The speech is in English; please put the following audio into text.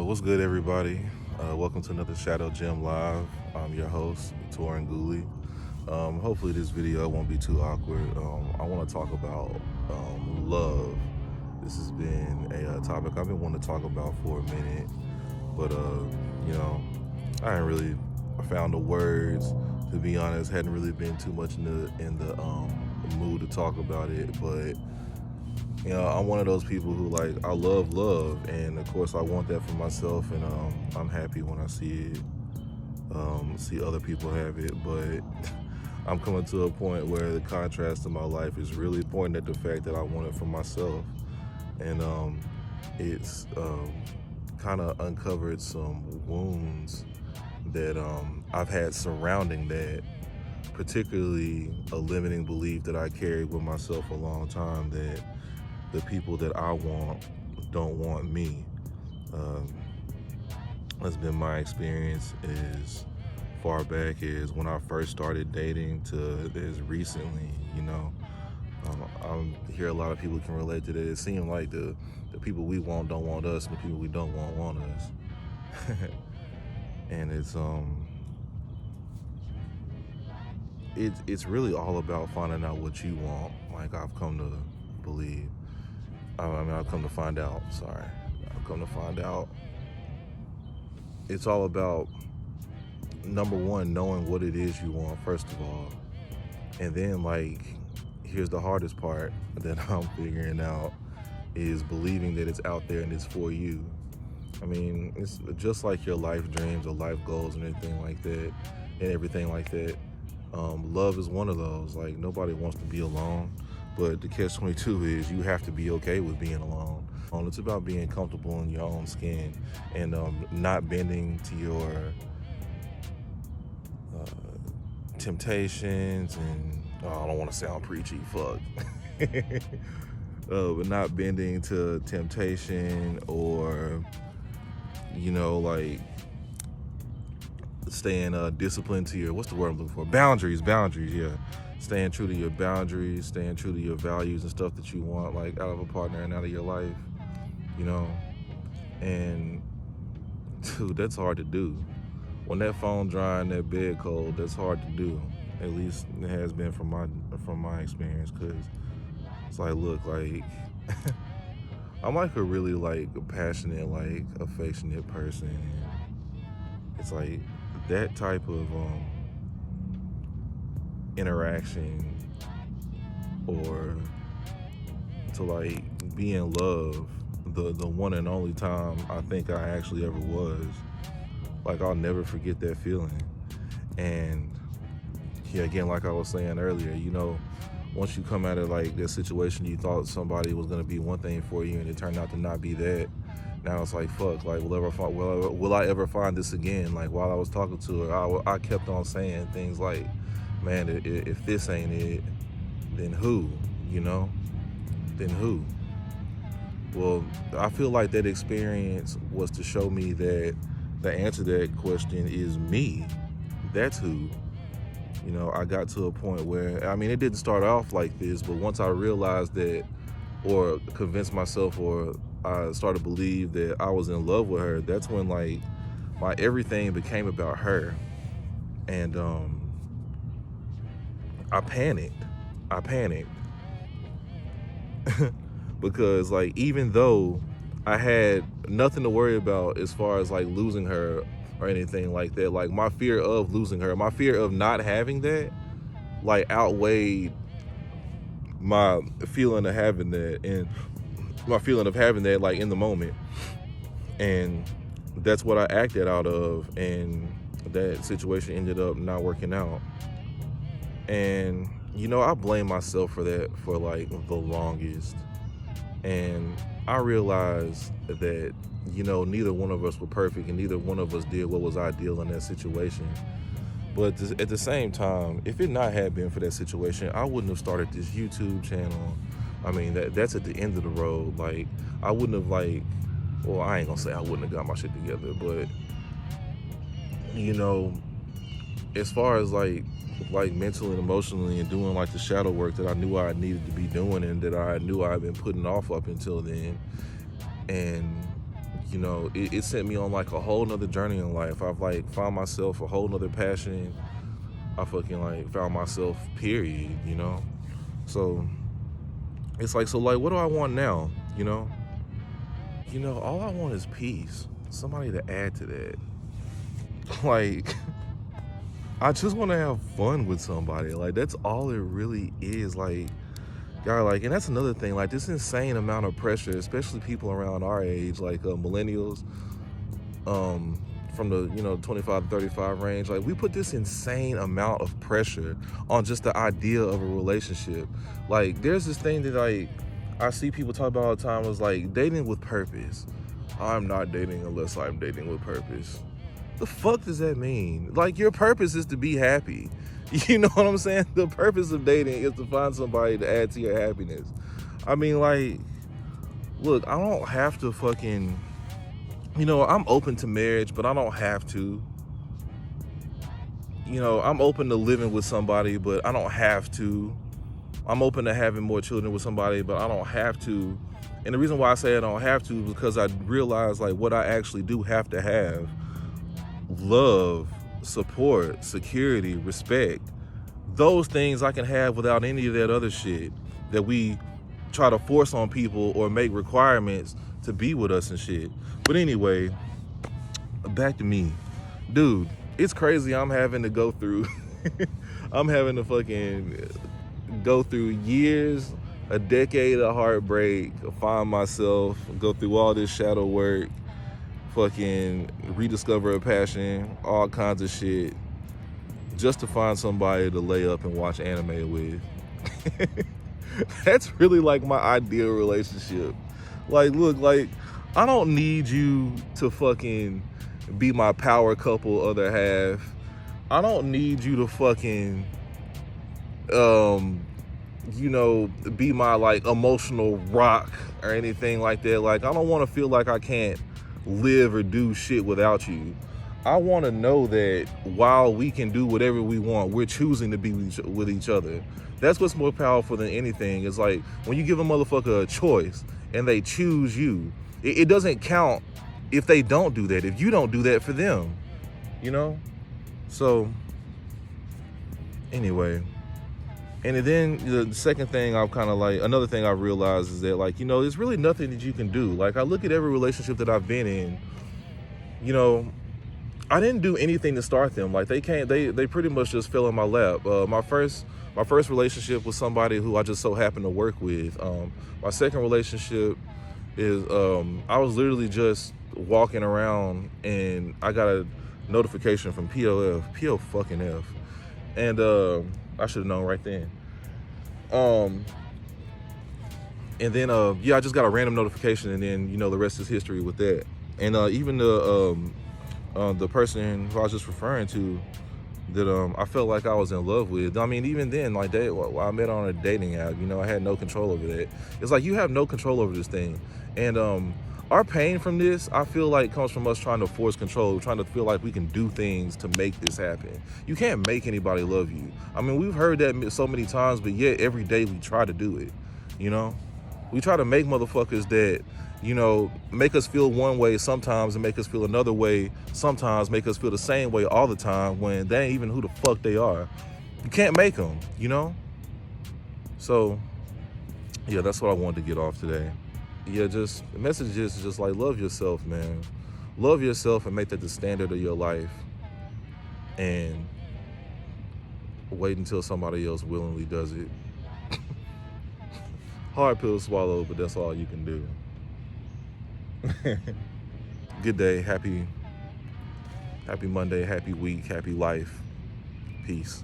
What's good, everybody? Welcome to another Shadow Gym Live. I'm your host, Torin Gooley. Hopefully this video won't be too awkward. I want to talk about love. This has been a topic I've been wanting to talk about for a minute, but I hadn't really found the words. To be honest, hadn't really been too much in the mood to talk about it, but I'm one of those people who I love love, and of course I want that for myself, and I'm happy when I see it, see other people have it, but I'm coming to a point where the contrast in my life is really pointing at the fact that I want it for myself, and it's kind of uncovered some wounds that I've had surrounding that, particularly a limiting belief that I carried with myself a long time, that the people that I want don't want me. That's been my experience as far back as when I first started dating to as recently, I hear a lot of people can relate to that. It seems like the people we want don't want us, and the people we don't want us. And it's really all about finding out what you want, like I've come to believe. I've come to find out, I've come to find out it's all about, number one, knowing what it is you want, first of all. And then, here's the hardest part that I'm figuring out, is believing that it's out there and it's for you. It's just like your life dreams or life goals and everything like that, love is one of those. Nobody wants to be alone. But the catch-22 is you have to be okay with being alone. It's about being comfortable in your own skin and not bending to your temptations and, I don't want to sound preachy, fuck. But not bending to temptation or, staying disciplined to your, what's the word I'm looking for? Boundaries, yeah. Staying true to your boundaries, staying true to your values and stuff that you want, out of a partner and out of your life, And, dude, that's hard to do. When that phone dry and that bed cold, that's hard to do. At least it has been from my experience, because it's look, I'm a really passionate, affectionate person. It's that type of interaction, or to be in love, the one and only time I think I actually ever was, I'll never forget that feeling. And yeah, again, like I was saying earlier, once you come out of that situation, you thought somebody was going to be one thing for you and it turned out to not be that. Now it's fuck, will I ever find this again? While I was talking to her, I kept on saying things like, man, if this ain't it, then who, then who? Well, I feel like that experience was to show me that the answer to that question is me. That's who. I got to a point where, it didn't start off like this, but once I realized that, or convinced myself, or I started to believe that I was in love with her, that's when my everything became about her. And I panicked because even though I had nothing to worry about as far as losing her or anything like that, my fear of losing her, my fear of not having that, outweighed my feeling of having that, and my feeling of having that in the moment. And that's what I acted out of, and that situation ended up not working out. And I blame myself for that for the longest. And I realized that neither one of us were perfect, and neither one of us did what was ideal in that situation. But at the same time, if it not had been for that situation, I wouldn't have started this YouTube channel. That's at the end of the road. I wouldn't have well, I ain't gonna say I wouldn't have got my shit together, but as far as mentally and emotionally, and doing the shadow work that I knew I needed to be doing, and that I knew I'd been putting off up until then, and you know, it sent me on like a whole nother journey in life. I've like found myself a whole nother passion. I fucking like found myself, period, you know? So it's like, so like, what do I want now? You know? All I want is peace. Somebody to add to that. Like, I just want to have fun with somebody. Like, that's all it really is. Like, God, like, and that's another thing. Like, this insane amount of pressure, especially people around our age, like millennials, from the 25 to 35 range. Like, we put this insane amount of pressure on just the idea of a relationship. Like, there's this thing that like I see people talk about all the time, is like dating with purpose. I'm not dating unless I'm dating with purpose. The fuck does that mean? Like, your purpose is to be happy. You know what I'm saying? The purpose of dating is to find somebody to add to your happiness. I mean, like, look, I don't have to fucking, I'm open to marriage, but I don't have to. I'm open to living with somebody, but I don't have to. I'm open to having more children with somebody, but I don't have to. And the reason why I say I don't have to is because I realize like what I actually do have to have: love, support, security, respect. Those things I can have without any of that other shit that we try to force on people or make requirements to be with us and shit. But anyway, back to me. Dude, it's crazy. I'm having to go through fucking go through years, a decade of heartbreak, find myself, go through all this shadow work, fucking rediscover a passion, all kinds of shit, just to find somebody to lay up and watch anime with. That's really like my ideal relationship. Like, look, like, I don't need you to fucking be my power couple other half. I don't need you to fucking be my like emotional rock or anything like that. Like, I don't want to feel like I can't live or do shit without you. I want to know that while we can do whatever we want, we're choosing to be with each other. That's what's more powerful than anything. It's like when you give a motherfucker a choice and they choose you, it doesn't count if they don't do that, if you don't do that for them, So anyway, and then the second thing I've kind of like, another thing I realized is that like, there's really nothing that you can do. Like, I look at every relationship that I've been in, I didn't do anything to start them. Like, they pretty much just fell in my lap. My first relationship was somebody who I just so happened to work with. My second relationship is, I was literally just walking around and I got a notification from PO fucking F. And I should have known right then. And then, I just got a random notification, and then, the rest is history with that. And even the person who I was just referring to that I felt like I was in love with, I mean, even then, like, I met on a dating app, I had no control over that. It's like, you have no control over this thing. And our pain from this, I feel like, comes from us trying to force control, trying to feel like we can do things to make this happen. You can't make anybody love you. I mean, we've heard that so many times, but yet every day we try to do it, We try to make motherfuckers that, make us feel one way sometimes and make us feel another way sometimes, make us feel the same way all the time when they ain't even who the fuck they are. You can't make them, So, yeah, that's what I wanted to get off today. Yeah, the message is just like, love yourself, man. Love yourself and make that the standard of your life. And wait until somebody else willingly does it. Hard pill to swallow, but that's all you can do. Good day. Happy Monday, happy week, happy life. Peace.